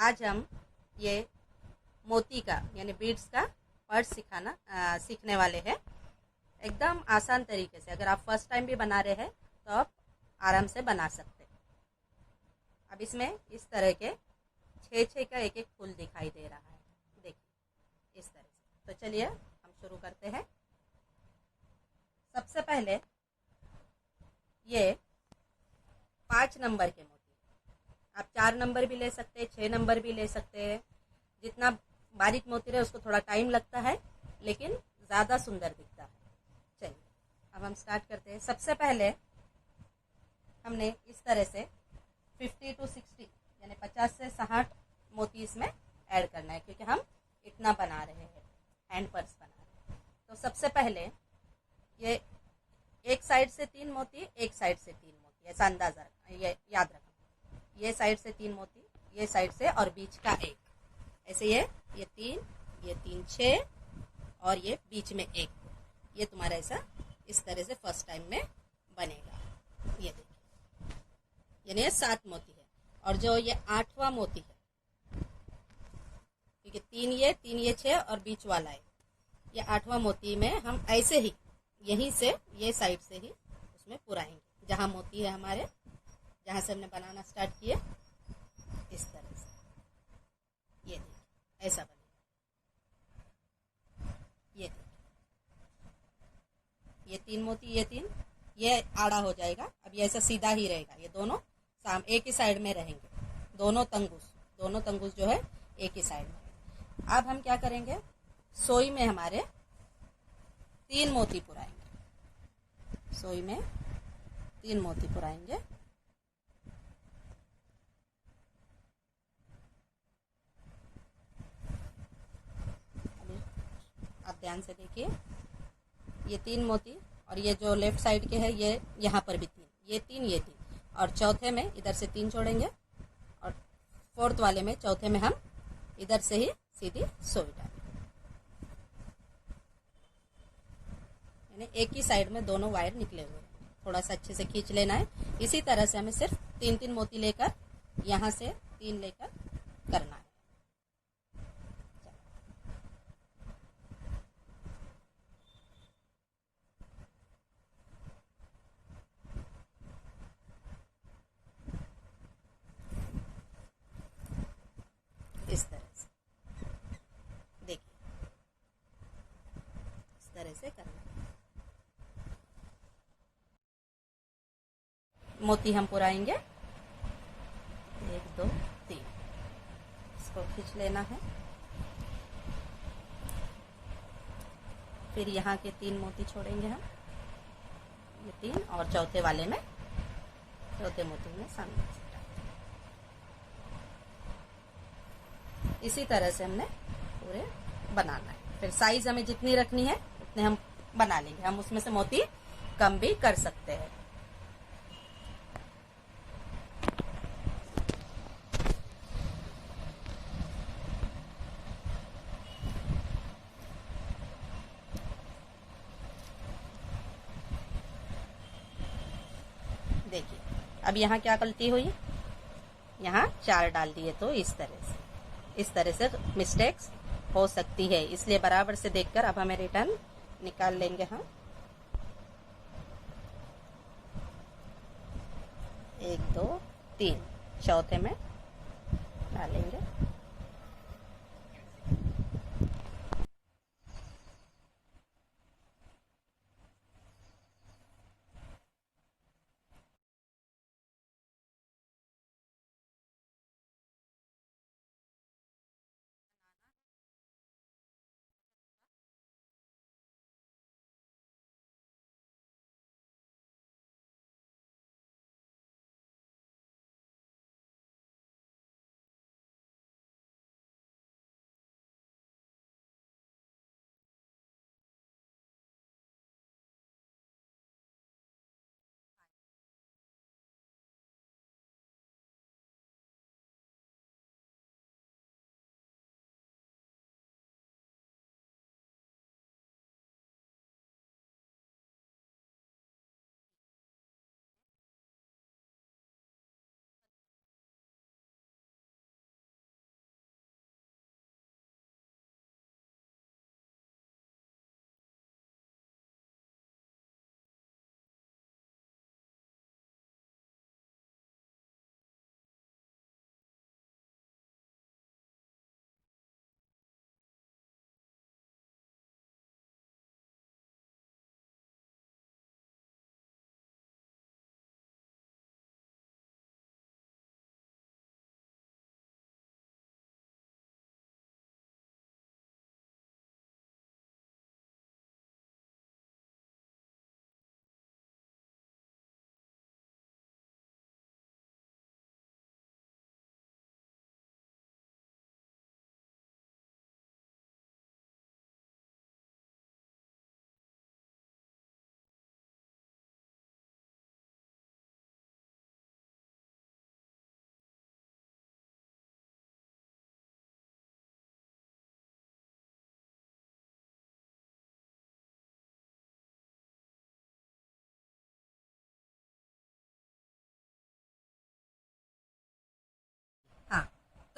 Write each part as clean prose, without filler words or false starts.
आज हम ये मोती का यानी बीड्स का पर्स सीखने वाले हैं। एकदम आसान तरीके से। अगर आप फर्स्ट टाइम भी बना रहे हैं तो आप आराम से बना सकते हैं। अब इसमें इस तरह के छः छः का एक एक फूल दिखाई दे रहा है, देखिए इस तरह से। तो चलिए हम शुरू करते हैं। सबसे पहले ये 5 नंबर के मोती, आप 4 नंबर भी ले सकते हैं, 6 नंबर भी ले सकते हैं। जितना बारीक मोती रहे उसको थोड़ा टाइम लगता है, लेकिन ज़्यादा सुंदर दिखता है। चलिए अब हम स्टार्ट करते हैं। सबसे पहले हमने इस तरह से 50 to 60 यानी 50 से 60 मोती इसमें ऐड करना है, क्योंकि हम इतना बना रहे हैं, हैंड पर्स बना रहे हैं। तो सबसे पहले ये एक साइड से 3 मोती, एक साइड से 3 मोती, ऐसा अंदाजा रखना, ये याद रखना। ये साइड से 3 मोती, ये साइड से, और बीच का एक, ऐसे ये 3, ये 3 6, और ये बीच में एक। ये तुम्हारा ऐसा इस तरह से फर्स्ट टाइम में बनेगा। ये देखिए, यानी ये 7 मोती है। और जो ये 8वां मोती है, क्योंकि 3 ये 6 और बीच वाला है, ये 8वां मोती में हम ऐसे ही यहीं से ये साइड से ही उसमें पुराएंगे, जहाँ मोती है हमारे, जहाँ से हमने बनाना स्टार्ट किया, इस तरह से। ये देखिए ऐसा बनेगा। ये देखिए, ये 3 मोती, ये 3, ये आड़ा हो जाएगा। अब ये ऐसा सीधा ही रहेगा, ये दोनों एक ही साइड में रहेंगे। दोनों तंगुस जो है एक ही साइड में। अब हम क्या करेंगे, सोई में हमारे 3 मोती पुराएंगे। सोई में 3 मोती पुराएंगे। अभी आप ध्यान से देखिए, ये 3 मोती, और ये जो लेफ्ट साइड के है ये यहाँ पर भी 3, ये 3, ये 3, और चौथे में इधर से 3 छोड़ेंगे, और फोर्थ वाले में, चौथे में हम इधर से ही सीधी सोई डालेंगे। यानी एक ही साइड में दोनों वायर निकले हुए हैं। थोड़ा सा अच्छे से खींच लेना है। इसी तरह से हमें सिर्फ 3-3 मोती लेकर, यहाँ से 3 लेकर करना है। इस तरह से देखिए, इस तरह से करना है। मोती हम पुराएंगे 1 2 3, इसको खींच लेना है। फिर यहाँ के 3 मोती छोड़ेंगे हम, ये 3, और चौथे वाले में, चौथे मोती में सामने से। इसी तरह से हमने पूरे बनाना है। फिर साइज हमें जितनी रखनी है उतने हम बना लेंगे। हम उसमें से मोती कम भी कर सकते हैं। देखिए अब यहाँ क्या गलती हुई, यहाँ 4 डाल दिए, तो इस तरह से मिस्टेक्स हो सकती है। इसलिए बराबर से देखकर अब हमें रिटर्न निकाल लेंगे हम। 1 2 3, चौथे में डालेंगे।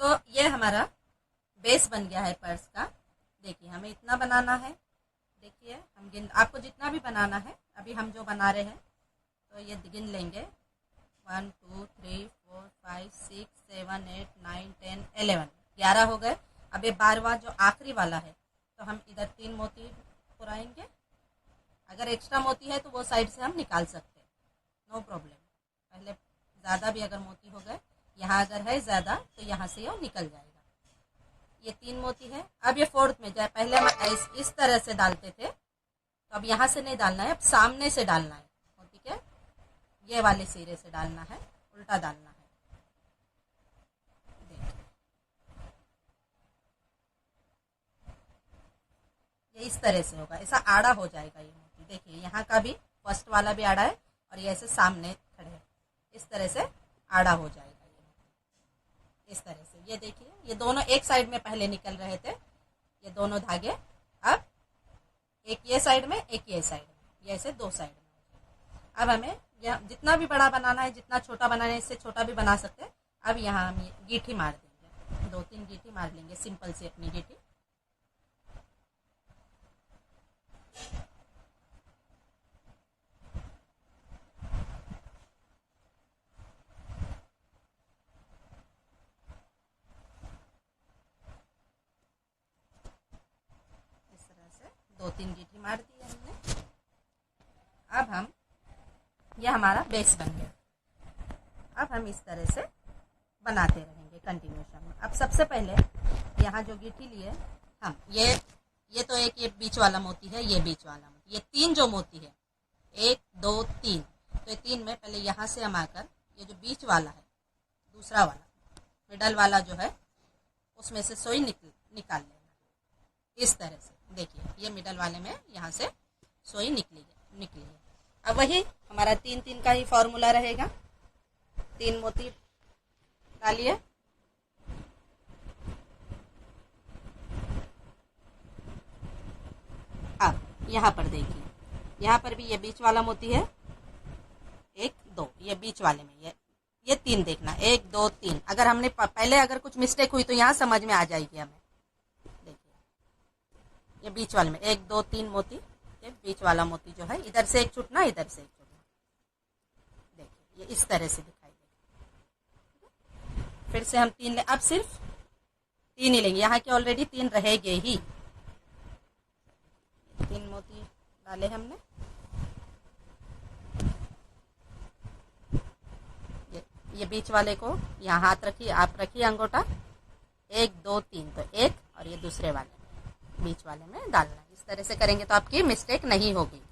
तो ये हमारा बेस बन गया है पर्स का। देखिए हमें इतना बनाना है। देखिए हम आपको जितना भी बनाना है, अभी हम जो बना रहे हैं तो ये गिन लेंगे 1 2 3 4 5 6 7 8 9 10 11 11 हो गए। अब ये 12वां जो आखिरी वाला है, तो हम इधर 3 मोती पुराएंगे। अगर एक्स्ट्रा मोती है तो वो साइड से हम निकाल सकते हैं, नो प्रॉब्लम। पहले ज़्यादा भी अगर मोती हो गए, यहाँ अगर है ज़्यादा तो यहाँ से ये निकल जाएगा। ये 3 मोती है। अब ये फोर्थ में जाए, पहले हम इस तरह से डालते थे, तो अब यहाँ से नहीं डालना है, अब सामने से डालना है मोती के, ये वाले सिरे से डालना है, उल्टा डालना है। ये इस तरह से होगा, ऐसा आड़ा हो जाएगा ये मोती। देखिए यहाँ का भी फर्स्ट वाला भी आड़ा है और ये ऐसे सामने खड़े हैं, इस तरह से आड़ा हो जाएगा ये मोती, इस तरह से। ये देखिए ये दोनों एक साइड में पहले निकल रहे थे, ये दोनों धागे अब एक ये साइड में एक ये साइड में, ये ऐसे 2 साइड में। अब हमें जितना भी बड़ा बनाना है, जितना छोटा बनाना है, इससे छोटा भी बना सकते हैं। अब यहाँ हम गीठी मार देंगे, 2-3 गीठी मार लेंगे, सिंपल सी अपनी गीठी। इस तरह से 2-3 गीठी मार दी हमने। अब हम यह हमारा बेस बन गया। अब हम इस तरह से बनाते रहेंगे कंटिन्यूशन में। अब सबसे पहले यहाँ जो गीठी लिए हम, ये तो एक ये बीच वाला मोती है, ये बीच वाला मोती, ये 3 जो मोती है 1 2 3, तो ये 3 में पहले यहाँ से हम आकर ये जो बीच वाला है, दूसरा वाला मिडल वाला जो है, उसमें से सुई निकाल लेना इस तरह से। देखिए ये मिडल वाले में यहाँ से सुई निकली है। अब वही हमारा 3-3 का ही फॉर्मूला रहेगा। 3 मोती डालिए, अब यहाँ पर देखिए, यहाँ पर भी ये बीच वाला मोती है 1 2, ये बीच वाले में ये 3 देखना 1 2 3। अगर हमने पहले अगर कुछ मिस्टेक हुई तो यहाँ समझ में आ जाएगी हमें। देखिए ये बीच वाले में 1 2 3 मोती, ये बीच वाला मोती जो है, इधर से एक छूटना, इधर से एक छूटना। देखिए ये इस तरह से दिखाई देगा। फिर से हम 3 ले, अब सिर्फ 3 ही लेंगे, यहाँ के ऑलरेडी 3 रहेंगे ही। 3 मोती डाले हमने, ये बीच वाले को यहाँ हाथ रखिए, आप रखिए अंगूठा, 1 2 3, तो 1 और ये दूसरे वाले में, बीच वाले में डालना। इस तरह से करेंगे तो आपकी मिस्टेक नहीं होगी।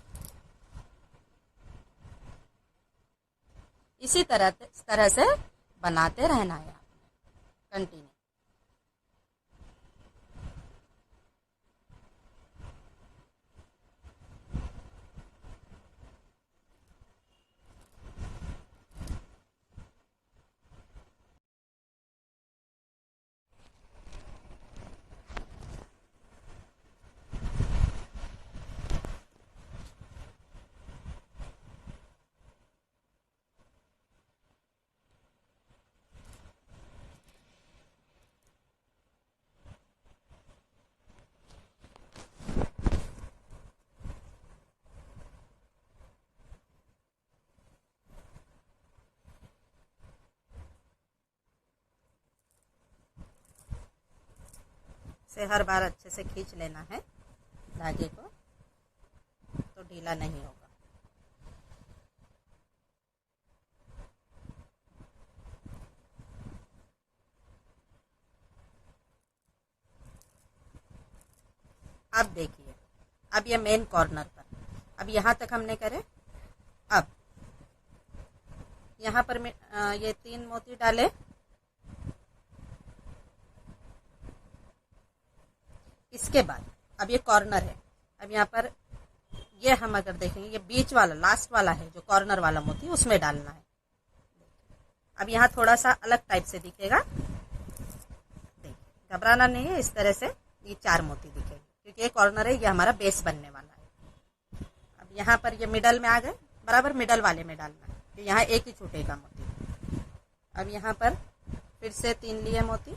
इसी तरह से बनाते रहना है आपने कंटिन्यू। से हर बार अच्छे से खींच लेना है धागे को, तो ढीला नहीं होगा। अब देखिए, अब ये मेन कॉर्नर पर, अब यहाँ तक हमने करे। अब यहाँ पर ये 3 मोती डाले, इसके बाद अब ये कॉर्नर है। अब यहाँ पर ये हम अगर देखेंगे, ये बीच वाला लास्ट वाला है जो कॉर्नर वाला मोती, उसमें डालना है। अब यहाँ थोड़ा सा अलग टाइप से दिखेगा, देखिए घबराना नहीं है। इस तरह से ये 4 मोती दिखेंगे, क्योंकि ये कॉर्नर है, ये हमारा बेस बनने वाला है। अब यहाँ पर ये मिडल में आ गए, बराबर मिडल वाले में डालना है, यहाँ एक ही छूटेगा मोती। अब यहाँ पर फिर से 3 लिए मोती,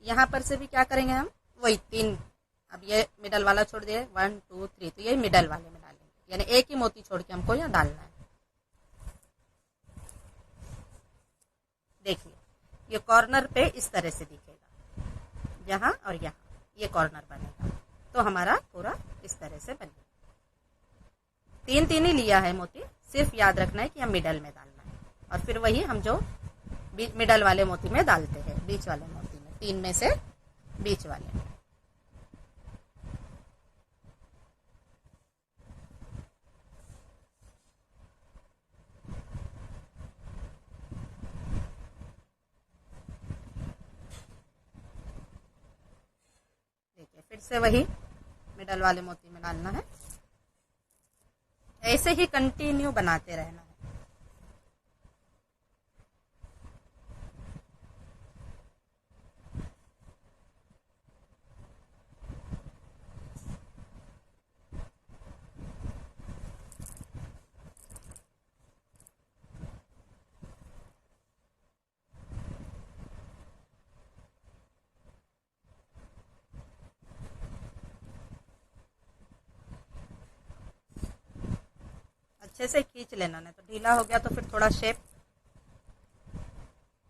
यहाँ पर से भी क्या करेंगे हम, वही 3, अब ये मिडल वाला छोड़ दिए, 1 2 3, तो ये मिडल वाले में डालेंगे, यानी एक ही मोती छोड़ के हमको यहाँ डालना है। देखिए ये कॉर्नर पे इस तरह से दिखेगा, यहाँ और यहाँ ये कॉर्नर बनेगा, तो हमारा पूरा इस तरह से बनेगा। 3 ही लिया है मोती, सिर्फ याद रखना है कि हम मिडल में डालना है, और फिर वही हम जो मिडल वाले मोती में डालते हैं, बीच वाले मोती में, 3 में से बीच वाले में। देखिए फिर से वही मिडल वाले मोती में डालना है, ऐसे ही कंटिन्यू बनाते रहना है। अच्छे से खींच लेना, नहीं तो ढीला हो गया तो फिर थोड़ा शेप,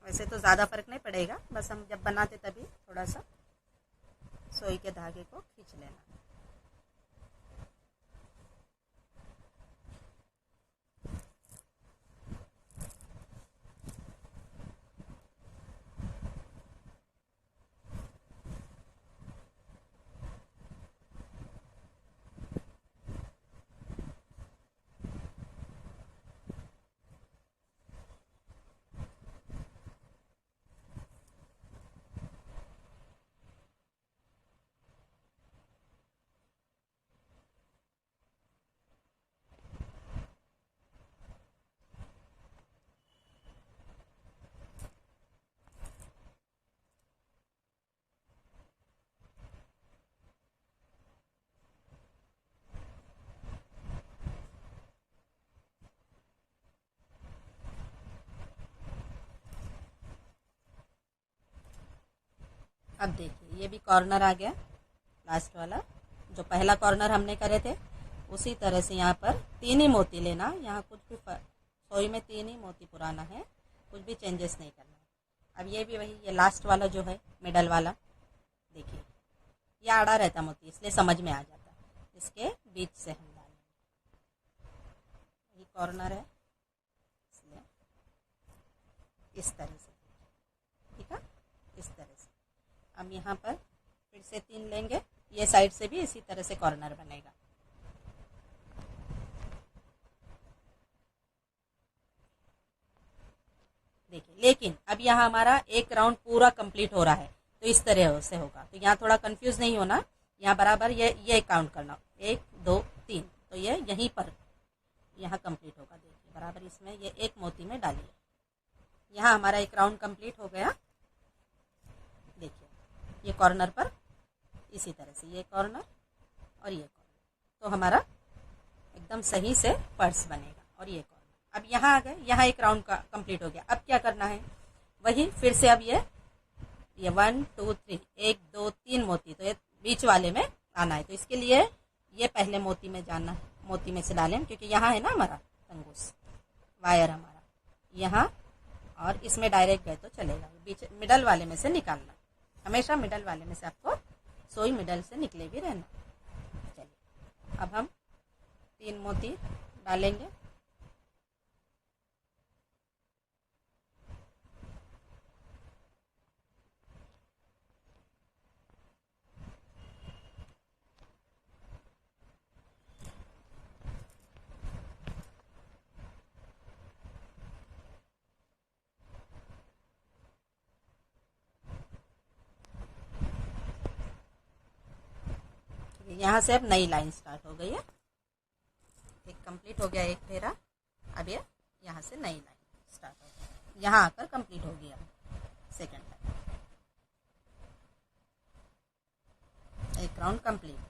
वैसे तो ज़्यादा फर्क नहीं पड़ेगा, बस हम जब बनाते तभी थोड़ा सा सुई के धागे को खींच लेना। अब देखिए ये भी कॉर्नर आ गया, लास्ट वाला जो पहला कॉर्नर हमने करे थे, उसी तरह से यहाँ पर 3 ही मोती लेना, यहाँ कुछ भी सोई में 3 ही मोती पुराना है, कुछ भी चेंजेस नहीं करना है। अब ये भी वही, ये लास्ट वाला जो है मिडल वाला, देखिए ये आड़ा रहता मोती, इसलिए समझ में आ जाता है, इसके बीच से हम डालेंगे, ये कॉर्नर है इसलिए इस तरह से, ठीक है, इस तरह से। अब यहाँ पर फिर से 3 लेंगे, ये साइड से भी इसी तरह से कॉर्नर बनेगा। देखिए लेकिन अब यहाँ हमारा एक राउंड पूरा कंप्लीट हो रहा है, तो इस तरह से होगा, तो यहाँ थोड़ा कंफ्यूज नहीं होना, यहाँ बराबर ये काउंट करना, 1 2 3, तो ये यहीं पर यहाँ कंप्लीट होगा। देखिए बराबर इसमें ये एक मोती में डालिए, यहाँ हमारा एक राउंड कंप्लीट हो गया। देखिए ये कॉर्नर पर इसी तरह से ये कॉर्नर और ये कॉर्नर, तो हमारा एकदम सही से पर्स बनेगा। और ये कॉर्नर अब यहाँ आ गए, यहाँ एक राउंड का कंप्लीट हो गया। अब क्या करना है, वही फिर से अब ये 1 2 3, 1 2 3 मोती, तो ये बीच वाले में आना है, तो इसके लिए ये पहले मोती में जाना, मोती में से डालें, क्योंकि यहाँ है ना हमारा तंगूस वायर हमारा यहाँ, और इसमें डायरेक्ट गए तो चलेगा, बीच मिडल वाले में से निकालना, हमेशा मिडल वाले में से आपको सोई मिडल से निकले भी रहना। चलिए अब हम 3 मोती डालेंगे, यहाँ से अब नई लाइन स्टार्ट हो गई है, एक कंप्लीट हो गया एक फेरा, अब ये यहाँ से नई लाइन स्टार्ट हो गई, यहाँ आकर कंप्लीट हो गया सेकंड लाइन, एक राउंड कंप्लीट।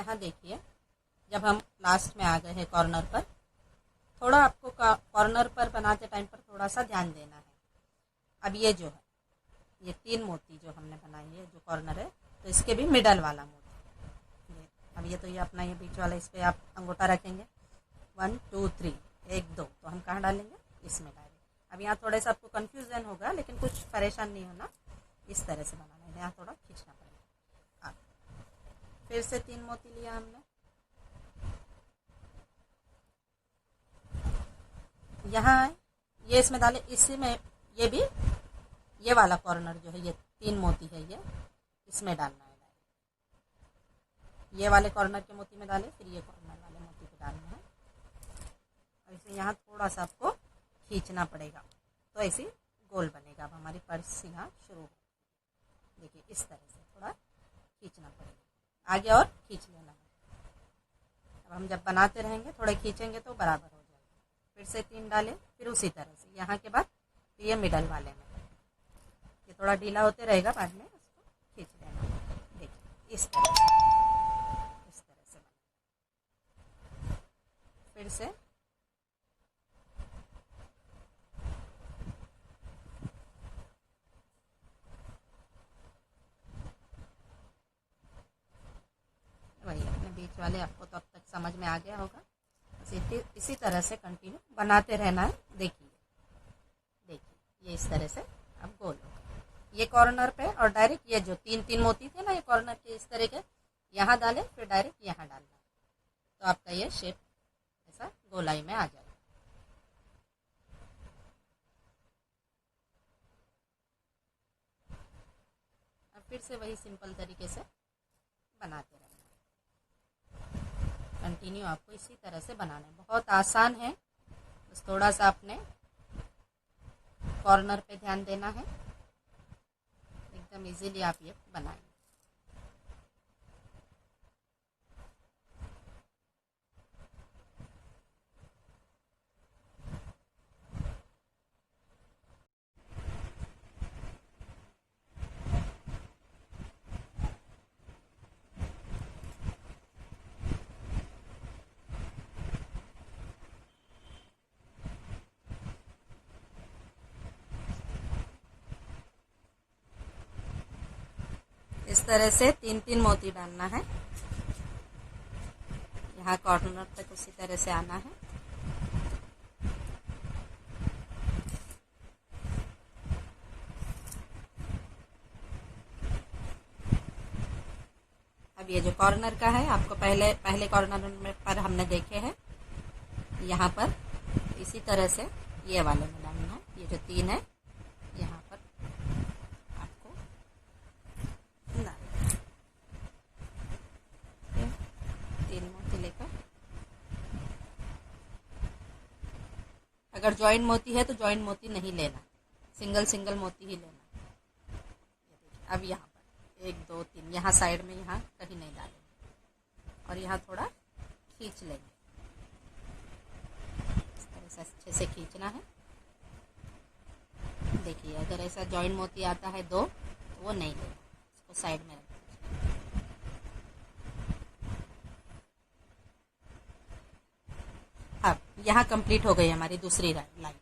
यहाँ देखिए, जब हम लास्ट में आ गए हैं कॉर्नर पर, थोड़ा आपको कॉर्नर पर बनाते टाइम पर थोड़ा सा ध्यान देना है। अब ये जो है, ये 3 मोती जो हमने बनाई है, जो कॉर्नर है, तो इसके भी मिडल वाला मोती ये। अब ये तो ये अपना ये बीच वाला, इस पर आप अंगूठा रखेंगे, 1 2 3, 1 2, तो हम कहाँ डालेंगे? इसमें डालेंगे। अब यहाँ थोड़े सा आपको कन्फ्यूजन होगा, लेकिन कुछ परेशान नहीं होना, इस तरह से बनाना है। यहाँ थोड़ा खींचना पड़ेगा। अब फिर से 3 मोती लिया हमने, यहाँ ये इसमें डाले, इसी में ये भी, ये वाला कॉर्नर जो है, ये 3 मोती है, ये इसमें डालना है। ये वाले कॉर्नर के मोती में डाले, फिर ये कॉर्नर वाले मोती पे डालना है। और इसे यहाँ थोड़ा सा आपको खींचना पड़ेगा, तो ऐसे गोल बनेगा। अब हमारी पर्स यहाँ शुरू हो, देखिए इस तरह से थोड़ा खींचना पड़ेगा, आगे और खींच लेना है। अब हम जब बनाते रहेंगे, थोड़े खींचेंगे तो बराबर हो जाएगा। फिर से 3 डालें, फिर उसी तरह से यहाँ के बाद ये मिडल वाले में, ये थोड़ा ढीला होते रहेगा, बाद में उसको खींच लेना। देखिए इस तरह से फिर से वही अपने बीच वाले, आपको तो अब तक समझ में आ गया होगा। इसी तरह से कंटिन्यू बनाते रहना है। देखिए ये इस तरह से अब गोल होगा, ये कॉर्नर पे, और डायरेक्ट ये जो 3 मोती थे ना, ये कॉर्नर के इस तरह के यहाँ डालें, फिर डायरेक्ट यहाँ डालना, तो आपका ये शेप ऐसा गोलाई में आ जाएगा। अब फिर से वही सिंपल तरीके से बनाते रहना, कंटिन्यू आपको इसी तरह से बनाना है। बहुत आसान है, बस थोड़ा सा अपने कॉर्नर पे ध्यान देना है, एकदम इजीली आप ये बनाएंगे। इस तरह से 3 मोती डालना है, यहाँ कॉर्नर तक उसी तरह से आना है। अब ये जो कॉर्नर का है, आपको पहले कॉर्नर में पर हमने देखे हैं, यहाँ पर इसी तरह से ये वाले में डालना है। ये जो 3 है, यहाँ पर आपको डालना है। 3 मोती लेकर, अगर जॉइंट मोती है तो जॉइंट मोती नहीं लेना, सिंगल मोती ही लेना। अब यहाँ पर 1 2 3, यहाँ साइड में, यहाँ कहीं नहीं डालेंगे, और यहाँ थोड़ा खींच लेंगे, इस तरह से अच्छे से खींचना है। देखिए अगर ऐसा जॉइंट मोती आता है 2, तो वो नहीं लेना, इसको साइड में रख। अब यहाँ कंप्लीट हो गई हमारी दूसरी लाइन,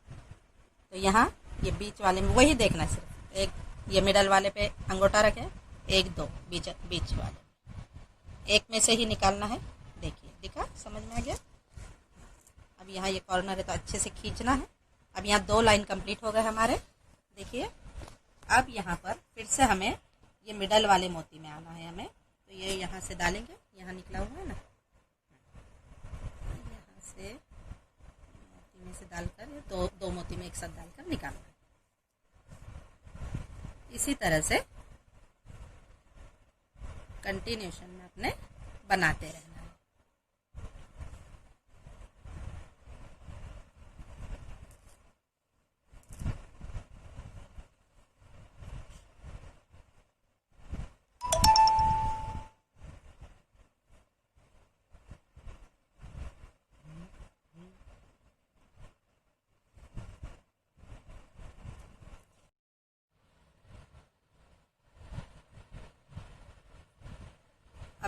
तो यहाँ ये बीच वाले में वही देखना, सिर्फ एक ये मिडल वाले पे अंगूठा रखें, 1 2 बीच वाले एक में से ही निकालना है। देखिए दिखा, समझ में आ गया। अब यहाँ ये कॉर्नर है, तो अच्छे से खींचना है। अब यहाँ 2 लाइन कंप्लीट हो गए हमारे। देखिए अब यहाँ पर फिर से हमें ये मिडल वाले मोती में आना है हमें, तो ये यहाँ से डालेंगे, यहाँ निकला हुआ है ना, यहाँ से मोती में से डालकर, ये दो मोती में एक साथ डालकर निकालना है। इसी तरह से कंटिन्यूशन में अपने बनाते रहना है।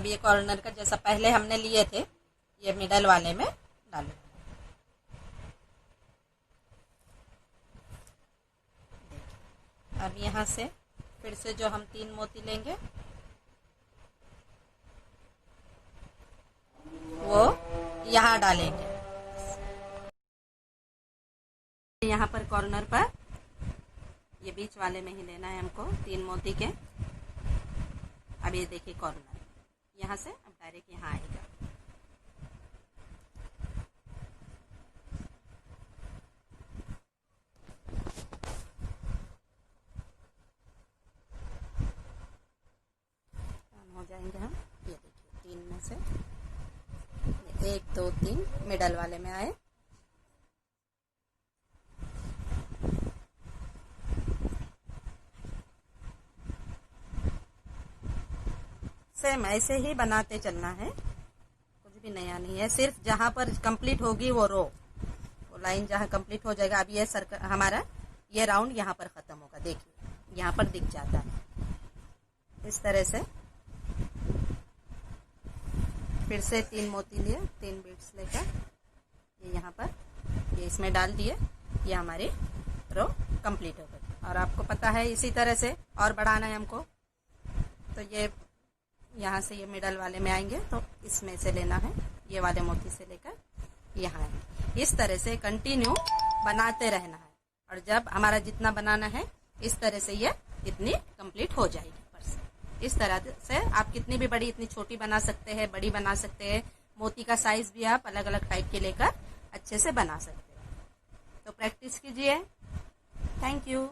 अब ये कॉर्नर का जैसा पहले हमने लिए थे, ये मिडल वाले में डालूंगा। अब यहाँ से फिर से जो हम 3 मोती लेंगे वो यहाँ डालेंगे। यहाँ पर कॉर्नर पर ये बीच वाले में ही लेना है हमको 3 मोती के। अब ये देखिए कॉर्नर यहाँ से अब डायरेक्ट यहाँ आएगा। हो जाएंगे हम। ये देखिए 3 में से 1 2 3 मिडल वाले में आए। सेम ऐसे ही बनाते चलना है, कुछ भी नया नहीं है। सिर्फ जहां पर कंप्लीट होगी वो रो, वो लाइन जहां कंप्लीट हो जाएगा। अब ये सर्कल हमारा ये राउंड यहाँ पर खत्म होगा। देखिए यहाँ पर दिख जाता है। इस तरह से फिर से 3 मोती लिए, 3 बीड्स लेकर ये यहाँ पर ये इसमें डाल दिए। ये हमारी रो कंप्लीट हो गई। और आपको पता है इसी तरह से और बढ़ाना है हमको, तो ये यहाँ से ये मिडल वाले में आएंगे तो इसमें से लेना है, ये वाले मोती से लेकर यहाँ आएंगे। इस तरह से कंटिन्यू बनाते रहना है। और जब हमारा जितना बनाना है इस तरह से ये इतनी कंप्लीट हो जाएगी। इस तरह से आप कितनी भी बड़ी इतनी छोटी बना सकते हैं, बड़ी बना सकते हैं। मोती का साइज भी आप अलग अलग टाइप के लेकर अच्छे से बना सकते हैं। तो प्रैक्टिस कीजिए। Thank you.